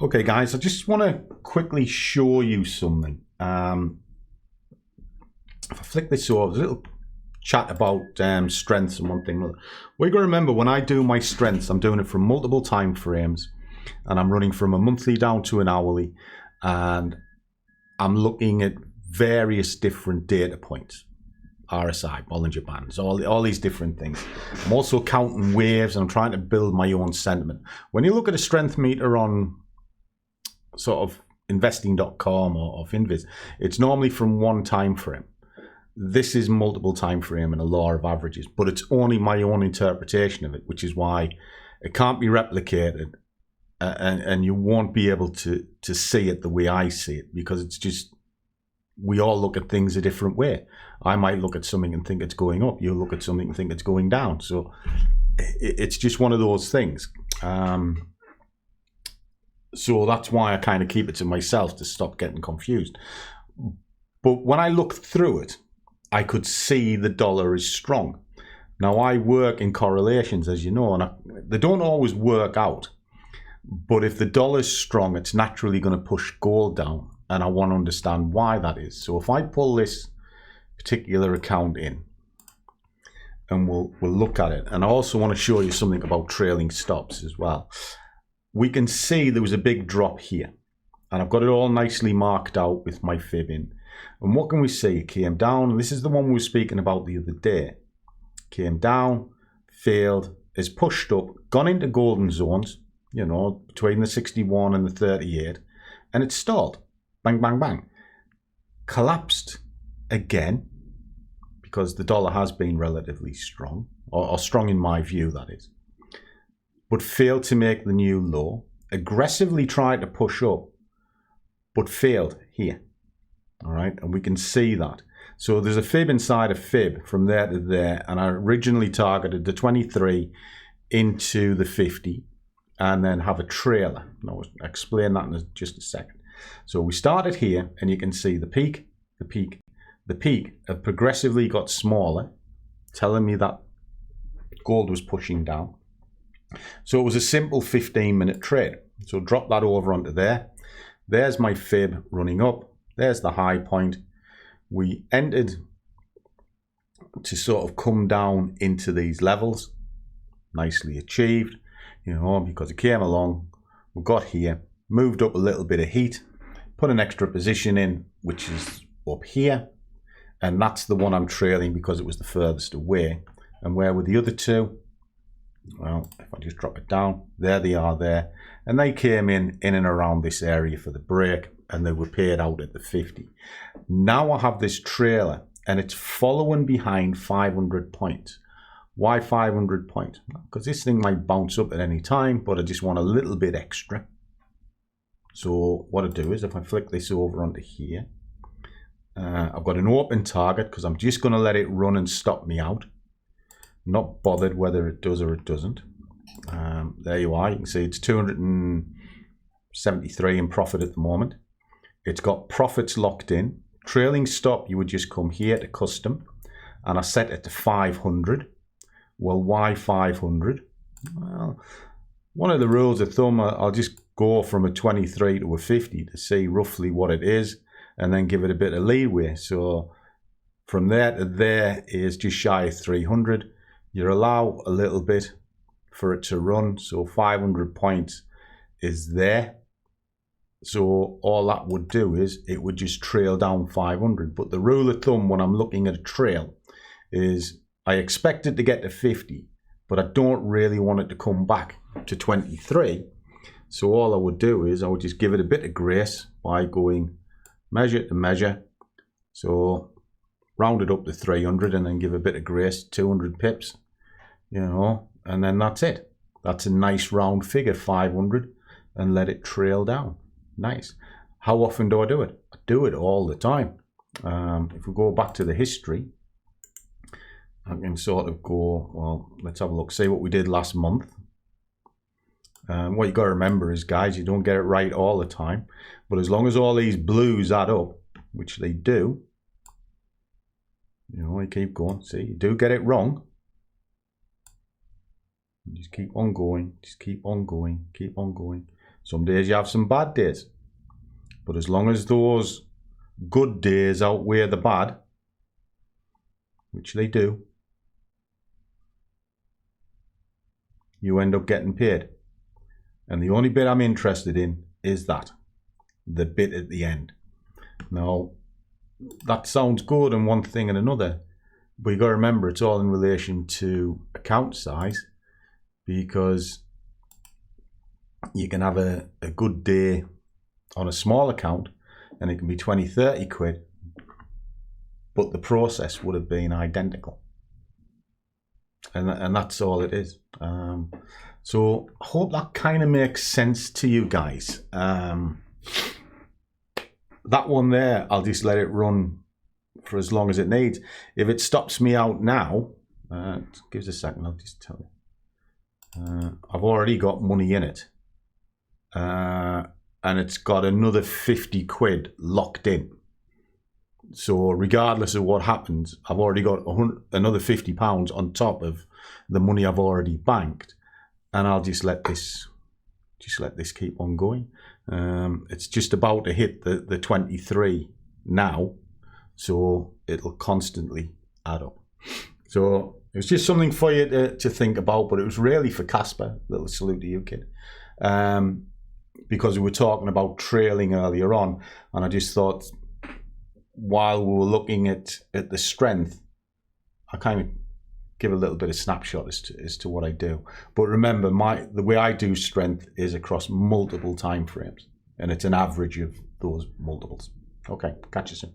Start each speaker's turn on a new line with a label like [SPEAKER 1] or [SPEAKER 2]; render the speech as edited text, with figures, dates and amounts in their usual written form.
[SPEAKER 1] Okay guys, I just want to quickly show you something. If I flick this over, there's a little chat about strengths and one thing. Well, you got to remember, when I do my strengths, I'm doing it from multiple time frames, and I'm running from a monthly down to an hourly, and I'm looking at various different data points. RSI, Bollinger Bands, all these different things. I'm also counting waves, and I'm trying to build my own sentiment. When you look at a strength meter on sort of investing.com or Finviz, it's normally from one time frame. This is multiple time frame and a law of averages, but it's only my own interpretation of it, which is why it can't be replicated, and you won't be able to see it the way I see it, because it's just, we all look at things a different way. I might look at something and think it's going up. You look at something and think it's going down. So it's just one of those things. So that's why I kind of keep it to myself to stop getting confused. But when I look through it, I could see the dollar is strong. Now, I work in correlations, as you know, and they don't always work out. But if the dollar's strong, it's naturally going to push gold down. And I want to understand why that is. So if I pull this particular account in, and we'll look at it. And I also want to show you something about trailing stops as well. We can see there was a big drop here, and I've got it all nicely marked out with my fib in. And what can we see? It came down. This is the one we were speaking about the other day. Came down, failed, is pushed up, gone into golden zones, you know, between the 61 and the 38, and it stalled. Bang, bang, bang. Collapsed again, because the dollar has been relatively strong, or strong in my view, that is. But failed to make the new low, aggressively tried to push up, but failed here. All right, and we can see that. So there's a fib inside a fib from there to there, and I originally targeted the 23 into the 50, and then have a trailer. And I'll explain that in just a second. So we started here, and you can see the peak, the peak, the peak have progressively got smaller, telling me that gold was pushing down. So it was a simple 15-minute trade. So drop that over onto there. There's my fib running up. There's the high point. We entered to sort of come down into these levels. Nicely achieved, you know, because it came along. We got here, moved up a little bit of heat, put an extra position in, which is up here. And that's the one I'm trailing because it was the furthest away. And where were the other two? Well, if I just drop it down, there they are there. And they came in and around this area for the break, and they were paid out at the 50. Now I have this trailer, and it's following behind 500 points. Why 500 points? Because this thing might bounce up at any time, but I just want a little bit extra. So what I do is, if I flick this over onto here, I've got an open target because I'm just going to let it run and stop me out. Not bothered whether it does or it doesn't. There you are. You can see it's 273 in profit at the moment. It's got profits locked in. Trailing stop, you would just come here to custom, and I set it to 500. Well, why 500? Well, one of the rules of thumb, I'll just go from a 23 to a 50 to see roughly what it is, and then give it a bit of leeway. So from there to there is just shy of 300. You allow a little bit for it to run, so 500 points is there. So all that would do is it would just trail down 500. But the rule of thumb when I'm looking at a trail is I expect it to get to 50, but I don't really want it to come back to 23. So all I would do is I would just give it a bit of grace by going measure to measure. So round it up to 300 and then give a bit of grace, 200 pips, you know, and then that's it. That's a nice round figure, 500, and let it trail down. Nice. How often do I do it? I do it all the time. If we go back to the history, I can sort of go, well, let's have a look, see what we did last month. What you got to remember is, guys, you don't get it right all the time, but as long as all these blues add up, which they do, you know, I keep going. See, you do get it wrong. Just keep on going, just keep on going, keep on going. Some days you have some bad days. But as long as those good days outweigh the bad, which they do, you end up getting paid. And the only bit I'm interested in is that, the bit at the end. Now, that sounds good and one thing and another, but you got to remember it's all in relation to account size, because you can have a good day on a small account and it can be 20, 30 quid, but the process would have been identical. And that's all it is. So I hope that kind of makes sense to you guys. That one there, I'll just let it run for as long as it needs. If it stops me out now, give us a second, I'll just tell you. I've already got money in it. And it's got another 50 quid locked in. So regardless of what happens, I've already got another £50 on top of the money I've already banked. And I'll just let this keep on going. It's just about to hit the 23 now, so it'll constantly add up. So it was just something for you to think about, but it was really for Casper. Little salute to you, kid. Because we were talking about trailing earlier on, and I just thought, while we were looking at the strength, I kind of give a little bit of snapshot as to what I do. But remember, the way I do strength is across multiple time frames, and it's an average of those multiples. Okay, catch you soon.